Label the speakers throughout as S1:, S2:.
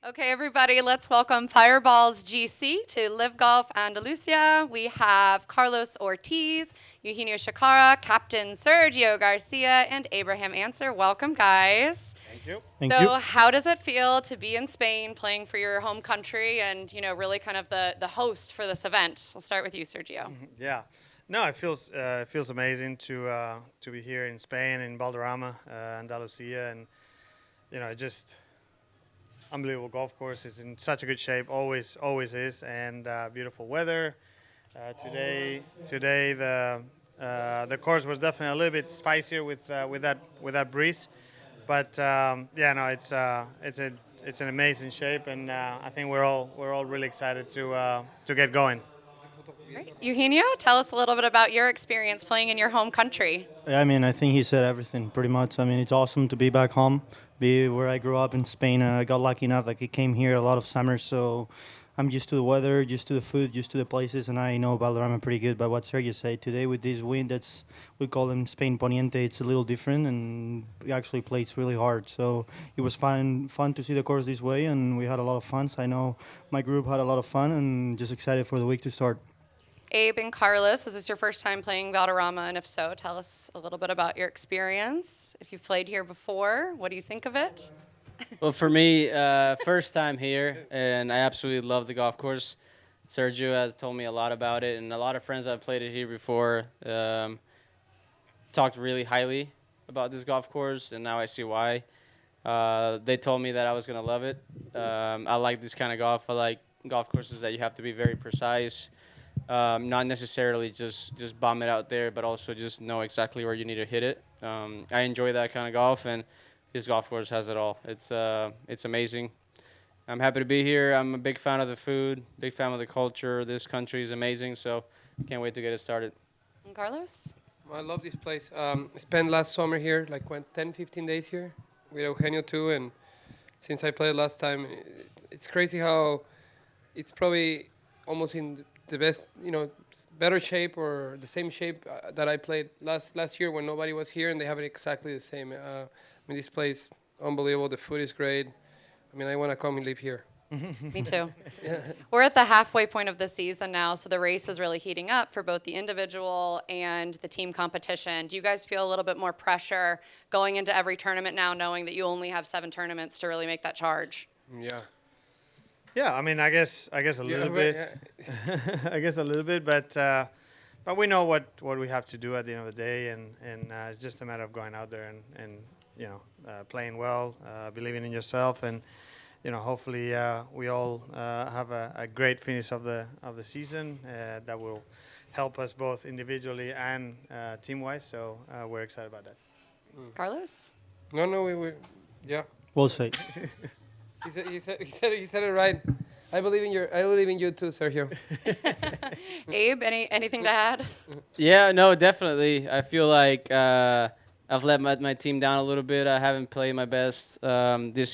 S1: Okay, everybody, let's welcome Fireballs GC to LIV Golf Andalucía. We have Carlos Ortiz, Eugenio Chacarra, Captain Sergio Garcia, and Abraham Ancer. Welcome, guys.
S2: Thank you.
S3: Thank
S1: So
S3: you.
S1: how does it feel to be in Spain playing for your home country and, really kind of the host for this event? We'll start with you, Sergio.
S2: Yeah. No, it feels amazing to be here in Spain, in Valderrama, Andalucía, and just unbelievable golf course. It's in such a good shape, always is, and beautiful weather. Today the course was definitely a little bit spicier with that breeze, but it's an amazing shape, and I think we're all really excited to get going.
S1: Great. Eugenio, tell us a little bit about your experience playing in your home country.
S3: Yeah, I think he said everything pretty much. It's awesome to be back home, be where I grew up in Spain. I got lucky enough, like I came here a lot of summers, so I'm used to the weather, used to the food, used to the places, and I know Valderrama pretty good. But what Sergio said today with this wind, we call in Spain Poniente, it's a little different, and we actually played really hard. So it was fun to see the course this way, and we had a lot of fun. So I know my group had a lot of fun, and just excited for the week to start.
S1: Abe and Carlos, is this your first time playing Valderrama? And if so, tell us a little bit about your experience. If you've played here before, what do you think of it?
S4: Well, for me, first time here, and I absolutely love the golf course. Sergio has told me a lot about it, and a lot of friends that have played it here before talked really highly about this golf course, and now I see why. They told me that I was going to love it. I like this kind of golf. I like golf courses that you have to be very precise. Not necessarily just bomb it out there, but also just know exactly where you need to hit it. I enjoy that kind of golf, and this golf course has it all. It's amazing. I'm happy to be here. I'm a big fan of the food, big fan of the culture. This country is amazing, so can't wait to get it started.
S1: And Carlos?
S5: I love this place. Spent last summer here, 10, 15 days here with Eugenio too, and since I played last time, it's crazy how it's probably almost in the best, better shape or the same shape that I played last year when nobody was here, and they have it exactly the same. This place, unbelievable. The food is great. I want to come and live here.
S1: Me too. We're at the halfway point of the season now, so the race is really heating up for both the individual and the team competition. Do you guys feel a little bit more pressure going into every tournament now, knowing that you only have 7 tournaments to really make that charge?
S5: Yeah.
S2: Yeah, I guess a little bit.
S5: Yeah.
S2: I guess a little bit, but we know what we have to do at the end of the day, and it's just a matter of going out there and playing well, believing in yourself, and hopefully we all have a great finish of the season that will help us both individually and team-wise. So we're excited about that.
S1: Carlos?
S5: No, yeah.
S3: We'll see.
S5: He said it right. I believe in you too, Sergio.
S1: Abe, anything to add?
S4: Yeah, no, definitely. I feel like I've let my team down a little bit. I haven't played my best this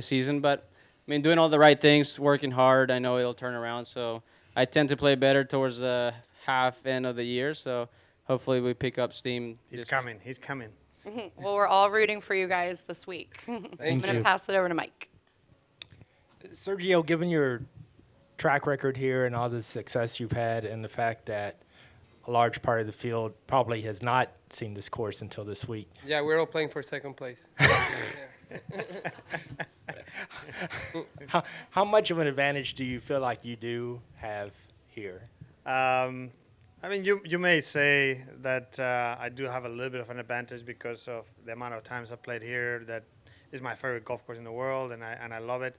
S4: season, but doing all the right things, working hard. I know it'll turn around. So I tend to play better towards the half end of the year. So hopefully we pick up steam.
S2: He's coming.
S1: Well, we're all rooting for you guys this week. I'm going to pass it over to Mike.
S6: Sergio, given your track record here and all the success you've had and the fact that a large part of the field probably has not seen this course until this week.
S5: Yeah, we're all playing for second place.
S6: How much of an advantage do you feel like you do have here?
S2: You may say that I do have a little bit of an advantage because of the amount of times I've played here. That is my favorite golf course in the world, and I love it.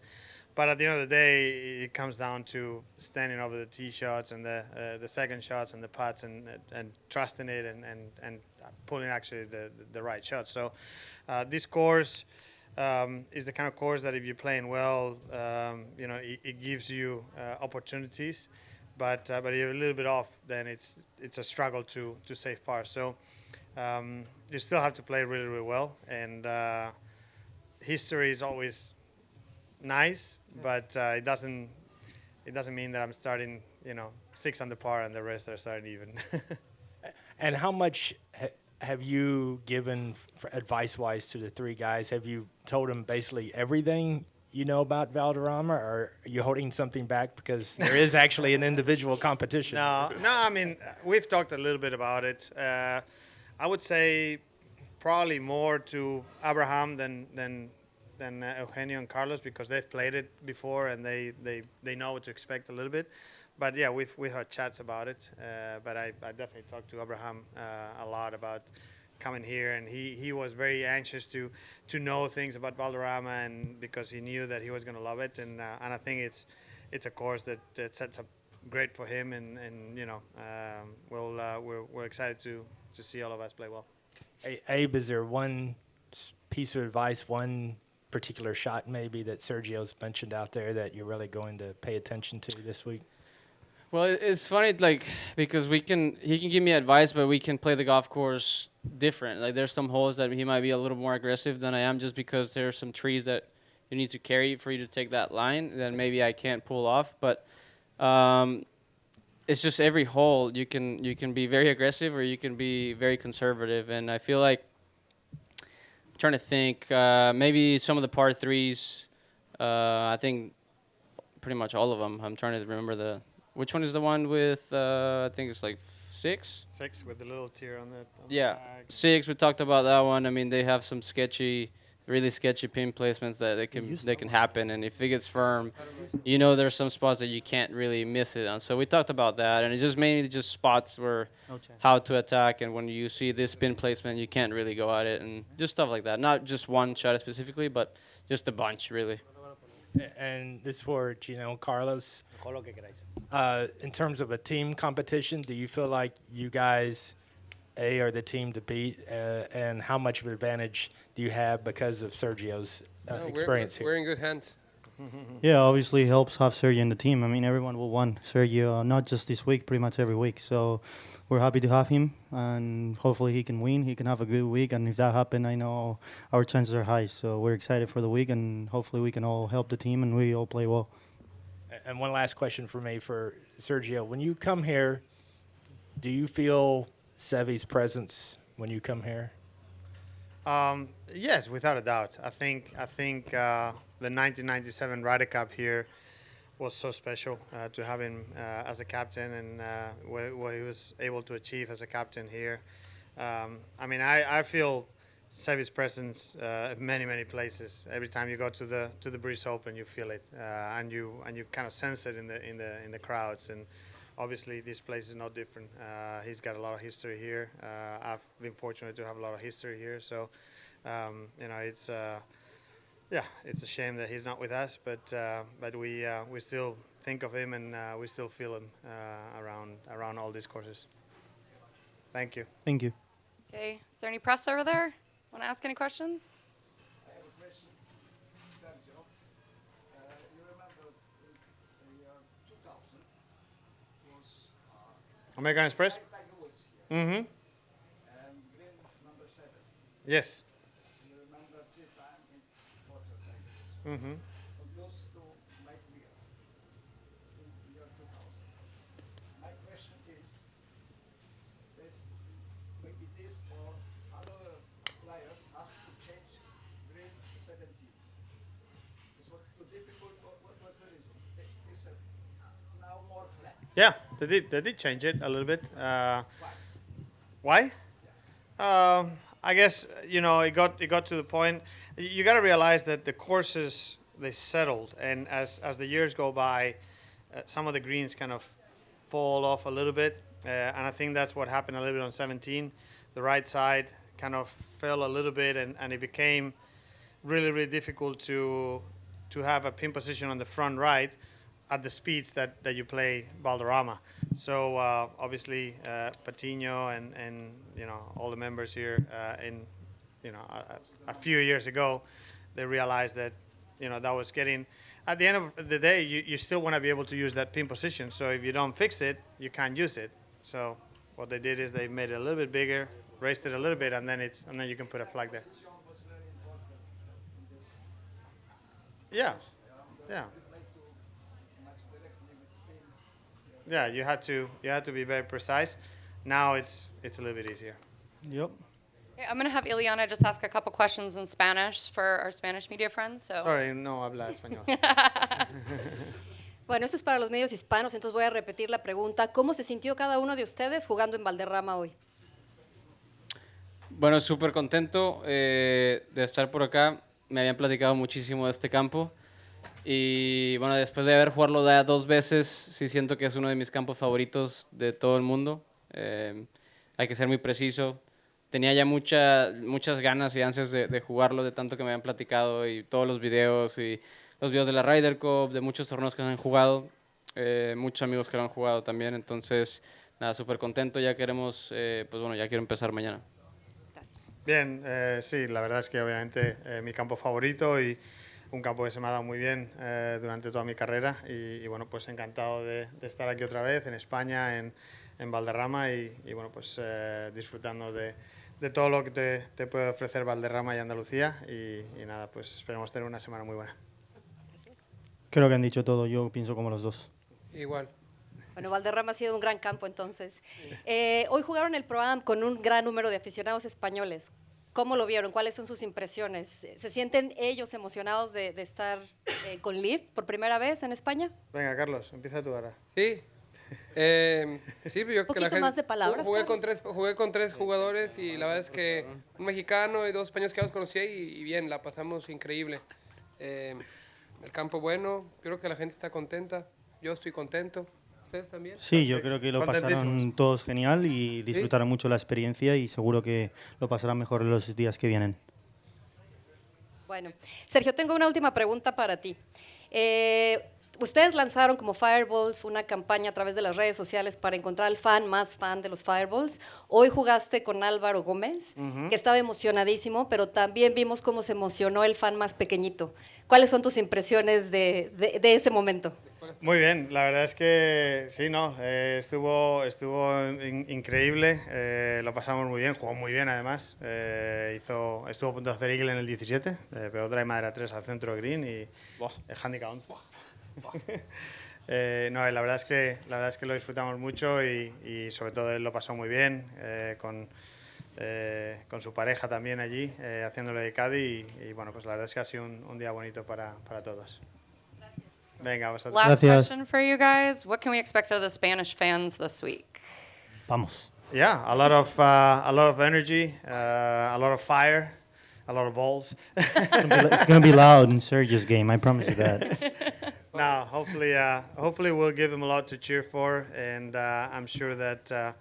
S2: But at the end of the day, it comes down to standing over the tee shots and the second shots and the putts and trusting it and pulling actually the right shot. So this course is the kind of course that if you're playing well, it gives you opportunities. But if you're a little bit off, then it's a struggle to save par. So you still have to play really, really well. And history is always nice, but it doesn't mean that I'm starting 6 under par and the rest are starting even.
S6: And how much have you given advice-wise to the 3 guys? Have you told them basically everything you know about Valderrama, or are you holding something back because there is actually an individual competition?
S2: No, no. I mean, we've talked a little bit about it. I would say probably more to Abraham than Eugenio and Carlos, because they've played it before and they know what to expect a little bit. But yeah, we've had chats about it. But I definitely talked to Abraham a lot about coming here, and he was very anxious to know things about Valderrama, and because he knew that he was going to love it, and I think it's a course that sets up great for him, and you know, we're excited to see all of us play well.
S6: Abe, is there one piece of advice, one particular shot maybe that Sergio's mentioned out there that you're really going to pay attention to this week?
S4: Well, it's funny, like, because he can give me advice, but we can play the golf course different. Like, there's some holes that he might be a little more aggressive than I am, just because there's some trees that you need to carry for you to take that line that maybe I can't pull off. But it's just every hole you can be very aggressive or you can be very conservative, and I feel like I'm trying to think maybe some of the par threes. I think pretty much all of them. I'm trying to remember which one is the one with I think it's like 6
S2: with the little tear on the
S4: yeah
S2: back.
S4: 6. We talked about that one. I mean, they have some really sketchy pin placements that they can happen, and if it gets firm, you know, there's some spots that you can't really miss it on. So we talked about that, and it's just mainly just spots where how to attack, and when you see this pin placement, you can't really go at it, and just stuff like that. Not just one shot specifically, but just a bunch, really.
S6: And this for Carlos. In terms of a team competition, do you feel like you guys are the team to beat, and how much of an advantage do you have because of Sergio's experience
S5: We're
S6: here?
S5: in good hands.
S3: Yeah, obviously it helps have Sergio in the team. I mean, everyone will want Sergio, not just this week, pretty much every week. So we're happy to have him, and hopefully he can win. He can have a good week, and if that happens, I know our chances are high. So we're excited for the week, and hopefully we can all help the team and we all play well.
S6: And one last question for me for Sergio. When you come here, do you feel Sevi's presence when you come here?
S2: Yes, without a doubt. I think the 1997 Ryder Cup here was so special to have him as a captain, and what he was able to achieve as a captain here. I mean, I feel Sevi's presence in many places. Every time you go to the Breeze Open, you feel it, and you kind of sense it in the crowds. And obviously, this place is no different. He's got a lot of history here. I've been fortunate to have a lot of history here. So, you know, it's a shame that he's not with us. But we still think of him, and we still feel him around all these courses. Thank you.
S3: Thank you.
S1: Okay, is there any press over there? Want to ask any questions?
S7: I have a question, Sergio. You remember the year 2000 was
S2: American Express?
S7: Tiger Woods here,
S2: Mm-hmm.
S7: and green number 7.
S2: Yes.
S7: You remember 3 times in quarter Tiger Woods.
S2: Mm-hmm.
S7: But lost to Mike Weir in the year 2000. My question is, maybe this or other players asked to change green 17. This was too difficult, or what was the reason? They said now more flat.
S2: Yeah, they did change it a little bit. Why? I guess it got to the point. You got to realize that the courses, they settled, and as the years go by, some of the greens kind of fall off a little bit, and I think that's what happened a little bit on 17. The right side kind of fell a little bit, and it became really difficult to have a pin position on the front right at the speeds that you play Valderrama. So obviously Patino and all the members here a few years ago, they realized that that was getting, at the end of the day, you still want to be able to use that pin position. So if you don't fix it, you can't use it. So what they did is they made it a little bit bigger, raised it a little bit, and then you can put a flag there.
S7: Position was very important in this.
S2: Yeah,
S7: The
S2: yeah.
S7: you play to match directly with spin.
S2: Yeah, you had to be very precise. Now it's a little bit easier.
S3: Yep.
S1: Okay, I'm going to have Ileana just ask a couple questions in Spanish for our Spanish media friends. So.
S2: Sorry, no habla español.
S8: Bueno, esto es para los medios hispanos, entonces voy a repetir la pregunta. ¿Cómo se sintió cada uno de ustedes jugando en Valderrama hoy?
S4: Bueno, súper contento de estar por acá. Me habían platicado muchísimo de este campo. Y bueno, después de haber jugado ya 2 veces, sí siento que es uno de mis campos favoritos de todo el mundo. Hay que ser muy preciso. Tenía ya muchas ganas y ansias de jugarlo, de tanto que me habían platicado y todos los videos y los videos de la Ryder Cup, de muchos torneos que han jugado, muchos amigos que lo han jugado también. Entonces, nada, súper contento. Ya queremos, pues bueno, ya quiero empezar mañana.
S2: Bien, sí, la verdad es que obviamente mi campo favorito y un campo que se me ha dado muy bien durante toda mi carrera y bueno, pues encantado de estar aquí otra vez en España, en Valderrama y bueno, pues disfrutando de todo lo que te puede ofrecer Valderrama y Andalucía y nada, pues esperemos tener una semana muy buena.
S3: Creo que han dicho todo, yo pienso como los dos.
S5: Igual.
S8: Bueno, Valderrama ha sido un gran campo entonces. Hoy jugaron el Pro-Am con un gran número de aficionados españoles. ¿Cómo lo vieron? ¿Cuáles son sus impresiones? ¿Se sienten ellos emocionados de estar con LIV por primera vez en España?
S2: Venga, Carlos, empieza tú ahora.
S5: Sí. Sí, pero yo
S8: Un poquito más de palabras,
S5: Jugué
S8: Carlos.
S5: con tres jugadores y la verdad es que un mexicano y 2 españoles que los conocí y bien, la pasamos increíble. El campo bueno, creo que la gente está contenta, yo estoy contento. ¿Ustedes también?
S3: Sí, yo creo que lo pasaron
S2: Contentísimos.
S3: todos genial y disfrutaron mucho la experiencia y seguro que lo pasarán mejor en los días que vienen.
S8: Bueno, Sergio, tengo una última pregunta para ti. Ustedes lanzaron como Fireballs una campaña a través de las redes sociales para encontrar al fan más fan de los Fireballs. Hoy jugaste con Álvaro Gómez, que estaba emocionadísimo, pero también vimos cómo se emocionó el fan más pequeñito. ¿Cuáles son tus impresiones de ese momento?
S2: Muy bien, la verdad es que sí, no, estuvo increíble, lo pasamos muy bien, jugó muy bien además, estuvo a punto de hacer eagle en el 17, pero otra de madera 3 al centro de green y el handicap 11. No, la verdad es que lo disfrutamos mucho y sobre todo él lo pasó muy bien con su pareja también allí haciéndole de caddy y bueno, pues la verdad es que ha sido un día bonito para todos. Venga, vosotros.
S1: Last
S3: Gracias.
S1: question for you guys. What can we expect of the Spanish fans this week?
S3: Vamos.
S2: Yeah, a lot of energy, a lot of fire, a lot of balls.
S3: It's going to be loud in Sergio's game, I promise you that.
S2: Now, hopefully we'll give them a lot to cheer for, and I'm sure that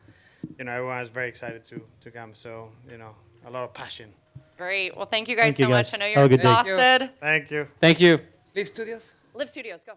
S2: everyone is very excited to come. So a lot of passion.
S1: Great. Well, thank you guys
S3: Thank you,
S1: so much.
S3: guys.
S1: I know
S3: Have
S1: you're
S3: a good day.
S1: exhausted.
S2: Thank you.
S4: Thank you.
S5: Live Studios.
S1: Live Studios, go.